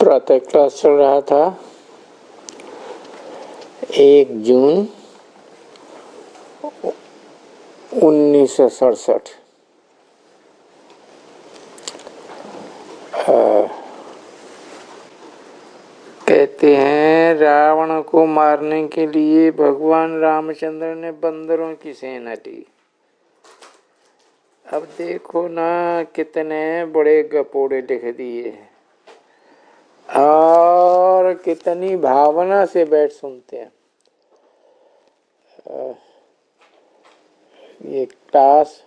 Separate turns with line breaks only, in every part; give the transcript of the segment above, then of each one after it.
प्रातः क्लास चल रहा था। 1 जून 1967। कहते हैं रावण को मारने के लिए भगवान रामचंद्र ने बंदरों की सेना दी। अब देखो ना कितने बड़े गपोड़े लिख दिए और कितनी भावना से बैठ सुनते हैं। ये क्लास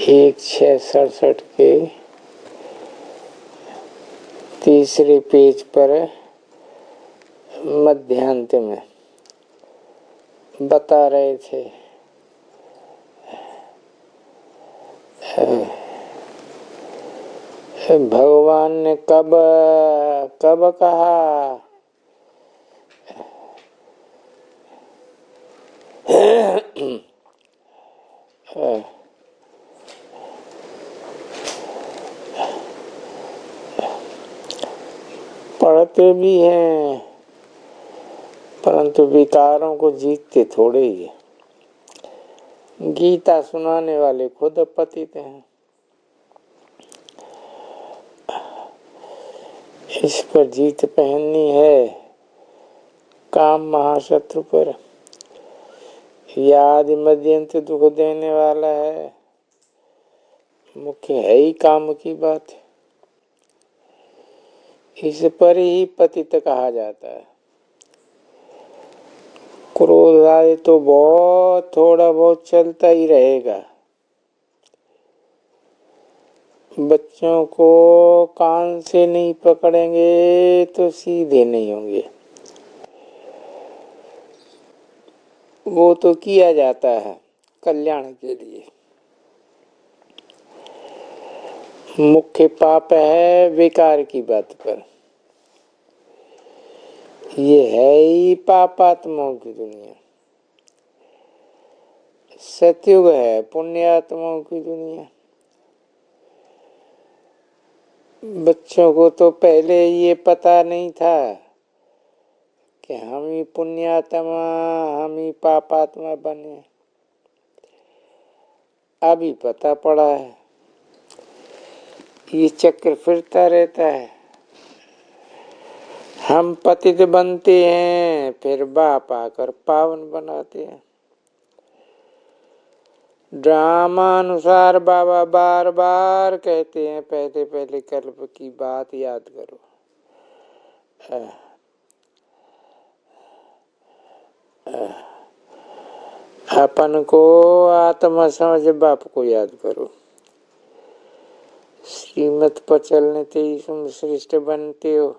1667 के तीसरे पेज पर मध्यांत में बता रहे थे। भगवान ने कब कहा पढ़ते भी हैं परंतु विकारों को जीतते थोड़े ही है। गीता सुनाने वाले खुद पतित हैं। इस पर जीत पहननी है। काम महाशत्रु पर याद मध्यंत दुख देने वाला है। मुख्य है ही काम की बात। इस पर ही पतित कहा जाता है। क्रोध आए तो बहुत थोड़ा बहुत चलता ही रहेगा। बच्चों को कान से नहीं पकड़ेंगे तो सीधे नहीं होंगे। वो तो किया जाता है कल्याण के लिए। मुख्य पाप है विकार की बात पर। ये है ही पापात्माओं की दुनिया। सतयुग है पुण्यात्माओं की दुनिया। बच्चों को तो पहले ये पता नहीं था कि हम ही पुण्यात्मा हम ही पापात्मा बने। अभी पता पड़ा है। ये चक्र फिरता रहता है। हम पतित बनते हैं फिर बाप आकर पावन बनाते हैं। ड्रामा अनुसार बाबा बार बार कहते हैं पहले पहले कल्प की बात याद करो। अपन को आत्मा समझ बाप को याद करो। श्रीमत पर चलने से ही तुम श्रेष्ठ बनते हो।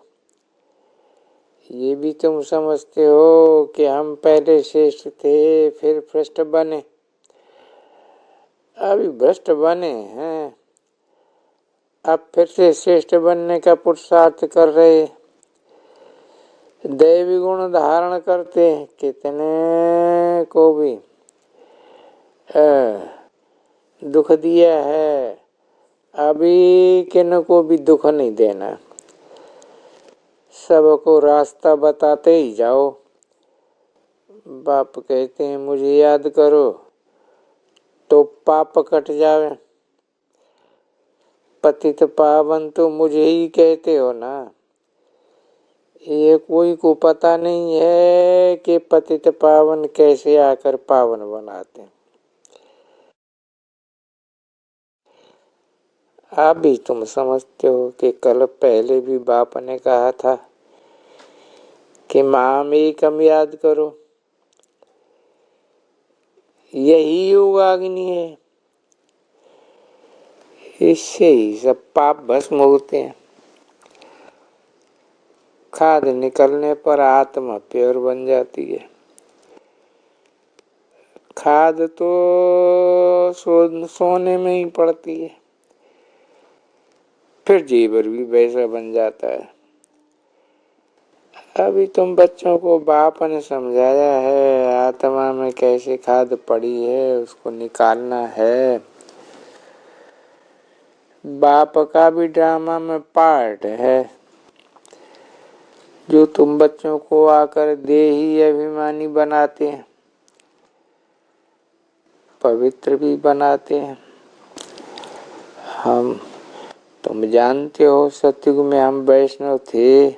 ये भी तुम समझते हो कि हम पहले श्रेष्ठ थे फिर भ्रष्ट बने। अभी भ्रष्ट बने हैं अब फिर से श्रेष्ठ बनने का पुरुषार्थ कर रहे। दैवी गुण धारण करते कितने को भी दुख दिया है। अभी किन को भी दुख नहीं देना। सबको रास्ता बताते ही जाओ। बाप कहते हैं मुझे याद करो तो पाप कट जावे। पतित पावन तो मुझे ही कहते हो ना। ये कोई को पता नहीं है कि पतित पावन कैसे आकर पावन बनाते। अभी तुम समझते हो कि कल पहले भी बाप ने कहा था कि माम एकम याद करो। यही योगाग्नि है। इससे ही सब पाप भस्म होते हैं। खाद निकलने पर आत्मा प्योर बन जाती है। खाद तो सोने में ही पड़ती है। फिर जीवर भी वैसा बन जाता है। अभी तुम बच्चों को बाप ने समझाया है आत्मा में कैसे खाद पड़ी है उसको निकालना है। बाप का भी ड्रामा में पार्ट है, जो तुम बच्चों को आकर देही अभिमानी बनाते हैं, पवित्र भी बनाते हैं। तुम जानते हो सतयुग में हम वैष्णव थे,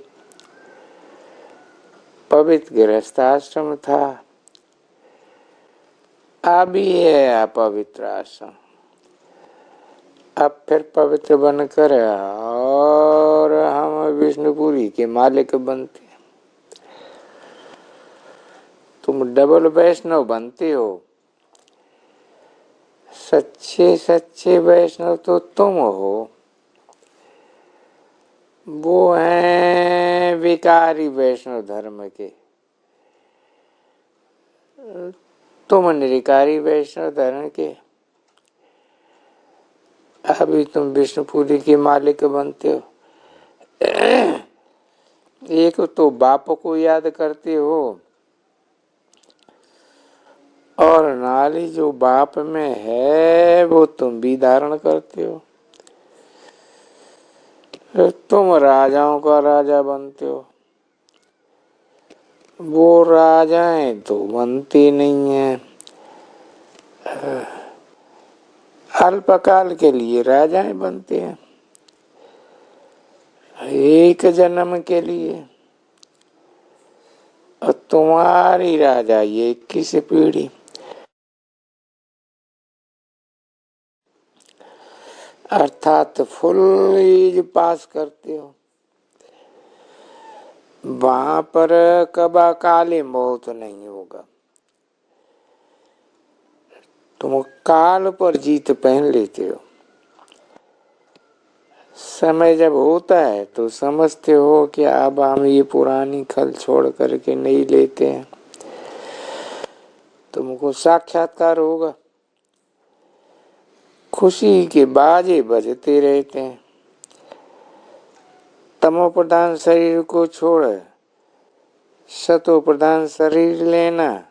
पवित्र गृहस्थ आश्रम था, अभी है अपवित्र आश्रम। अब फिर पवित्र बनकर और हम विष्णुपुरी के मालिक बनते। तुम डबल वैष्णव बनते हो। सच्चे सच्चे वैष्णव तो तुम हो, वो हैं विकारी वैष्णव धर्म के। तुम निरकारी वैष्णव धर्म के। अभी तुम विष्णुपुरी के मालिक बनते हो। एक तो बाप को याद करते हो, और नाली जो बाप में है वो तुम भी धारण करते हो। तुम राजाओं का राजा बनते हो, वो राजाएं तो बनती नहीं है, अल्पकाल के लिए राजाएं बनते हैं, एक जन्म के लिए। और तुम्हारी राजा ये 21 पीढ़ी, अर्थात फुल एज पास करते हो। वहां पर कबा काले मौत नहीं होगा। तुम काल पर जीत पहन लेते हो। समय जब होता है तो समझते हो कि अब हम ये पुरानी खल छोड़ करके नहीं लेते हैं। तुमको साक्षात्कार होगा, खुशी के बाजे बजते रहते हैं। तमो प्रधान शरीर को छोड़ सतो प्रधान शरीर लेना,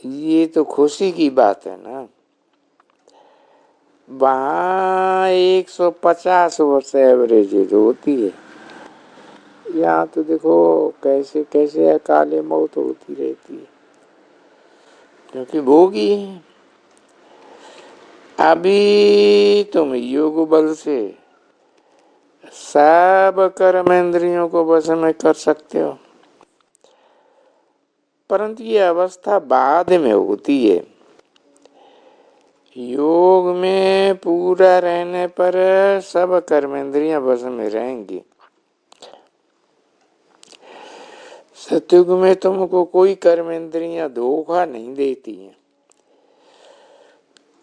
ये तो खुशी की बात है ना। वहाँ 150 वर्ष एवरेज होती है, यहाँ तो देखो कैसे कैसे काले मौत होती रहती है, क्योंकि भोगी है। अभी तुम योग बल से सब कर्मेंद्रियों को वश में कर सकते हो, परंतु ये अवस्था बाद में होती है। योग में पूरा रहने पर सब कर्मेंद्रियां वश में रहेंगी। सतयुग में तुमको कोई कर्मेंद्रियां धोखा नहीं देती हैं।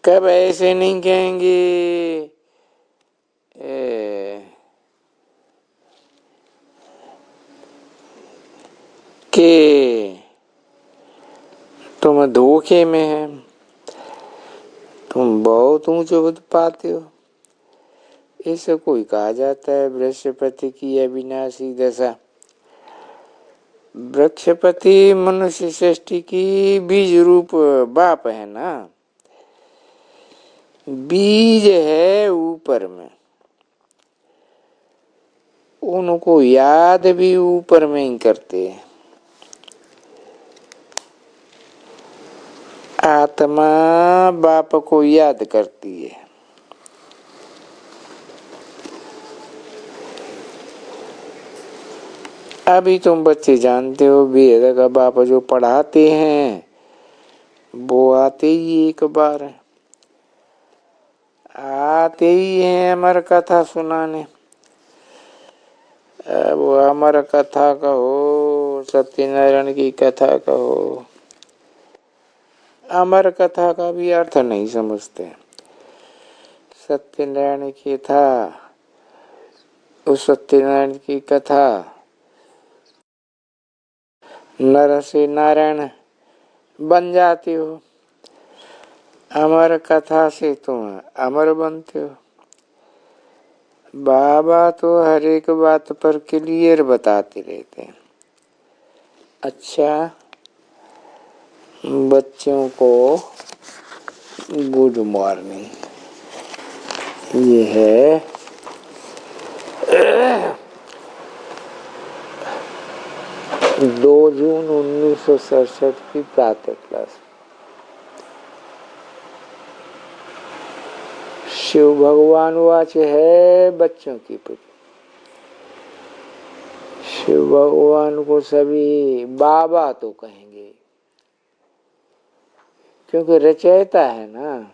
कब ऐसे नहीं कहेंगे कि तुम धोखे में है, तुम बहुत ऊंचे बुद्ध पाते हो। ऐसा कोई कहा जाता है बृहस्पति की अविनाशी दशा। बृहस्पति मनुष्य सृष्टि की बीज रूप बाप है ना, बीज है ऊपर में, उनको याद भी ऊपर में ही करते हैं। आत्मा बाप को याद करती है। अभी तुम बच्चे जानते हो वेद का बाप जो पढ़ाते हैं वो आते ही एक बार है, आते ही है अमर कथा सुनाने। वो अमर कथा कहो, सत्यनारायण की कथा कहो, अमर कथा का भी अर्थ नहीं समझते। सत्यनारायण की था, उस सत्यनारायण की कथा नर से नारायण बन जाते हो, अमर कथा से तुम अमर बनते हो। बाबा तो हर एक बात पर क्लियर बताते रहते हैं। अच्छा, बच्चों को गुड मॉर्निंग। ये है 2 जून 1967 की प्रातः क्लास। शिव भगवान वाच है बच्चों की पुत्र। शिव भगवान को सभी बाबा तो कहेंगे, क्योंकि रचयिता है ना।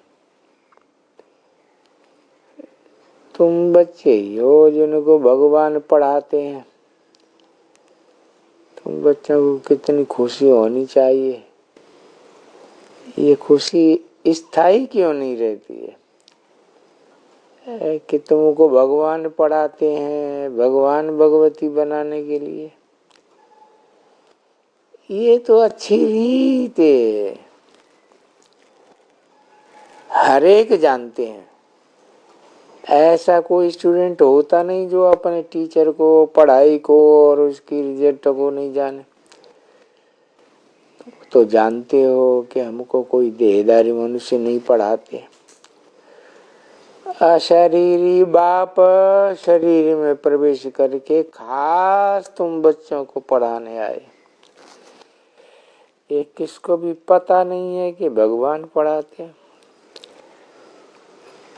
तुम बच्चे ही हो जिनको भगवान पढ़ाते हैं। तुम बच्चों को कितनी खुशी होनी चाहिए। ये खुशी स्थायी क्यों नहीं रहती है कि तुमको भगवान पढ़ाते हैं भगवान भगवती बनाने के लिए। ये तो अच्छी रीत है, हर एक जानते हैं। ऐसा कोई स्टूडेंट होता नहीं जो अपने टीचर को, पढ़ाई को और उसकी रिजल्ट को नहीं जाने। तो जानते हो कि हमको कोई देहधारी मनुष्य नहीं पढ़ाते। अशरीरी बाप शरीर में प्रवेश करके खास तुम बच्चों को पढ़ाने आए। ये किसको भी पता नहीं है कि भगवान पढ़ाते हैं।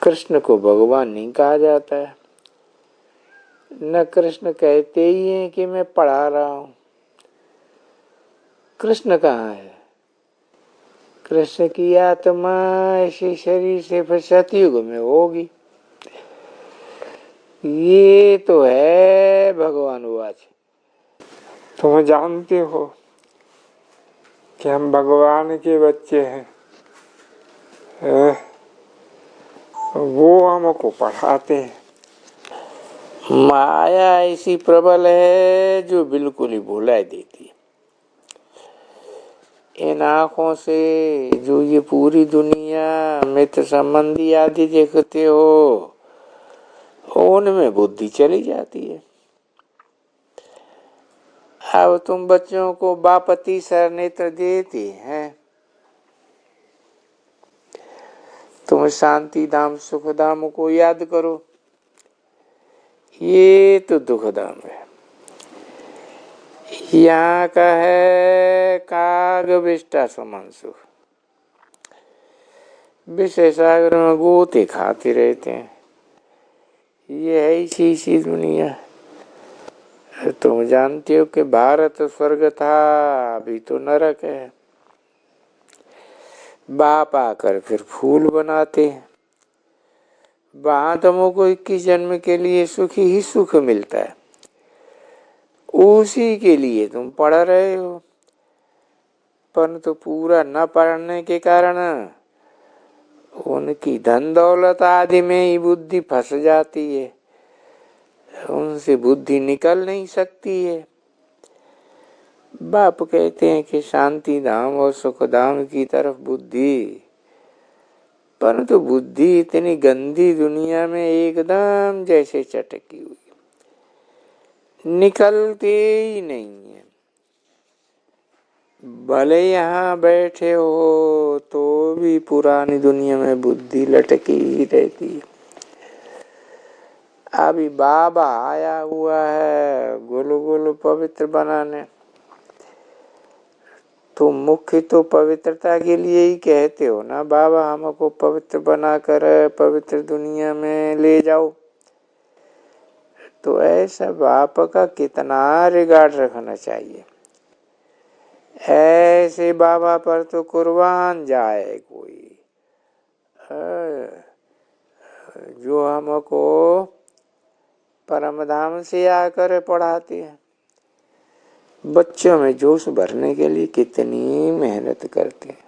कृष्ण को भगवान नहीं कहा जाता है, न कृष्ण कहते ही हैं कि मैं पढ़ा रहा हूं। कृष्ण कहाँ है? कृष्ण की आत्मा इसी शरीर से फिर सतयुग में होगी। ये तो है भगवान वाच। तुम जानते हो कि हम भगवान के बच्चे हैं। वो हमको पढ़ाते हैं। माया ऐसी प्रबल है जो बिल्कुल ही भुला देती है। इन आँखों से जो ये पूरी दुनिया मित्र संबंधी आदि देखते हो, उनमें बुद्धि चली जाती है। अब तुम बच्चों को बापति सर नेत्र देते हैं। तुम शांति धाम सुख धाम को याद करो। ये तो दुख धाम है। यहाँ का है काग विष्टा समान सुख। विषय सागर में गोते खाते रहते हैं। ये है इसी दुनिया। तुम जानते हो कि भारत स्वर्ग था, अभी तो नरक है। बाप आकर फिर फूल बनाते हैं। वहां तुमको 21 जन्म के लिए सुख ही सुख मिलता है। उसी के लिए तुम पढ़ रहे हो, परंतु पूरा न पढ़ने के कारण उनकी धन दौलत आदि में ही बुद्धि फंस जाती है। उनसे बुद्धि निकल नहीं सकती है। बाप कहते हैं कि शांति धाम और सुख धाम की तरफ बुद्धि, परंतु बुद्धि इतनी गंदी दुनिया में एकदम जैसे चटकी हुई, निकलते ही नहीं है। भले यहाँ बैठे हो तो भी पुरानी दुनिया में बुद्धि लटकी ही रहती है। अभी बाबा आया हुआ है गोल गोल पवित्र बनाने। तो मुख्य तो पवित्रता के लिए ही कहते हो ना, बाबा हमको पवित्र बनाकर पवित्र दुनिया में ले जाओ। तो ऐसा बाप का कितना रिगार्ड रखना चाहिए। ऐसे बाबा पर तो कुर्बान जाए कोई, जो हमको परम धाम से आकर पढ़ाते हैं। बच्चों में जोश भरने के लिए कितनी मेहनत करते हैं।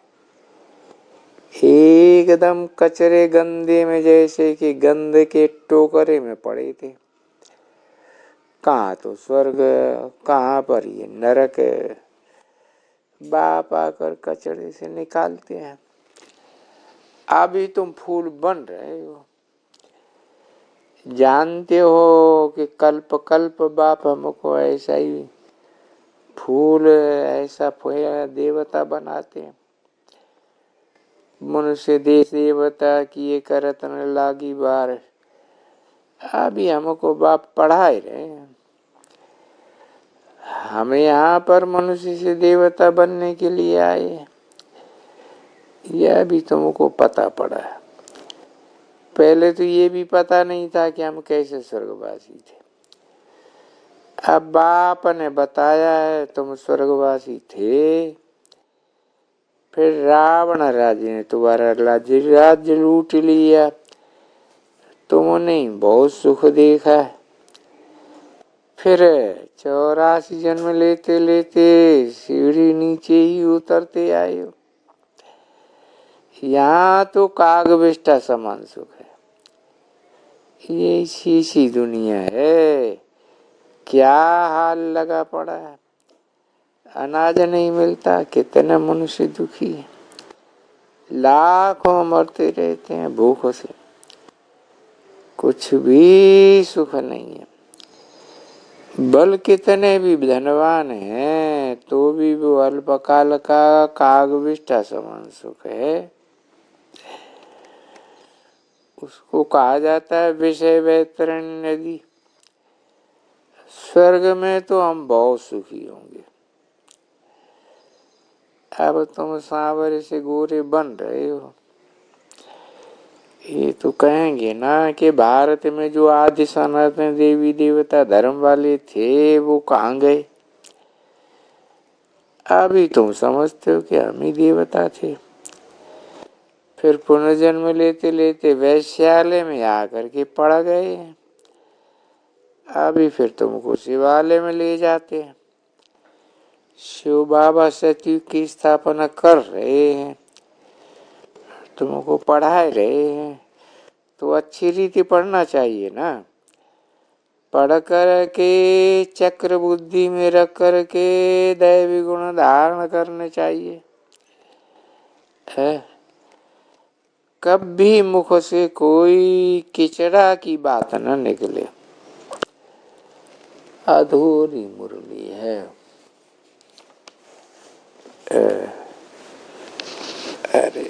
एकदम कचरे गंदे में जैसे कि गंदे के टोकरे में पड़े थे। कहाँ तो स्वर्ग, कहाँ पर ये नरक। बाप आकर कचरे से निकालते हैं। अभी तुम फूल बन रहे हो। जानते हो कि कल्प कल्प बाप हमको ऐसा ही फूल, ऐसा देवता बनाते हैं। मनुष्य देश देवता किए करत न लागी बार, अभी हमको बाप पढ़ा ही रहे हैं। हम यहाँ पर मनुष्य से देवता बनने के लिए आए, यह भी तुमको पता पड़ा है। पहले तो ये भी पता नहीं था कि हम कैसे स्वर्गवासी थे। अब बाप ने बताया है तुम स्वर्गवासी थे। फिर रावण राजे ने तुम्हारा राज्य लूट लिया, तुमने बहुत सुख देखा। फिर 84 जन्म लेते लेते सीढ़ी नीचे ही उतरते आए हो। यहाँ तो कागविष्टा समान सुख है। ये शीशी दुनिया है, क्या हाल लगा पड़ा है। अनाज नहीं मिलता, कितने मनुष्य दुखी है। लाखों मरते रहते हैं भूख से, कुछ भी सुख नहीं है। बल कितने भी धनवान हैं तो भी वो अल्पकाल का कागविष्टा समान सुख है। उसको कहा जाता है विषय वैतरणी नदी। स्वर्ग में तो हम बहुत सुखी होंगे। अब तुम सांवरे से गोरे बन रहे हो, ये तो कहेंगे ना कि भारत में जो आदि सनातन देवी देवता धर्म वाले थे वो कहाँ गए। अभी तुम समझते हो कि हम ही देवता थे। फिर पुनर्जन्म लेते लेते वैश्यालय में आकर के पड़ गए। अभी फिर तुमको शिवालय में ले जाते हैं। शिव बाबा सतयुग की स्थापना कर रहे हैं, तुमको पढ़ा रहे हैं, तो अच्छी रीति पढ़ना चाहिए ना। पढ़ कर के चक्र बुद्धि में रख कर के दैवी गुण धारण करने चाहिए है। कभी मुख से कोई किचड़ा की बात न निकले, अधूरी मुरली है। अरे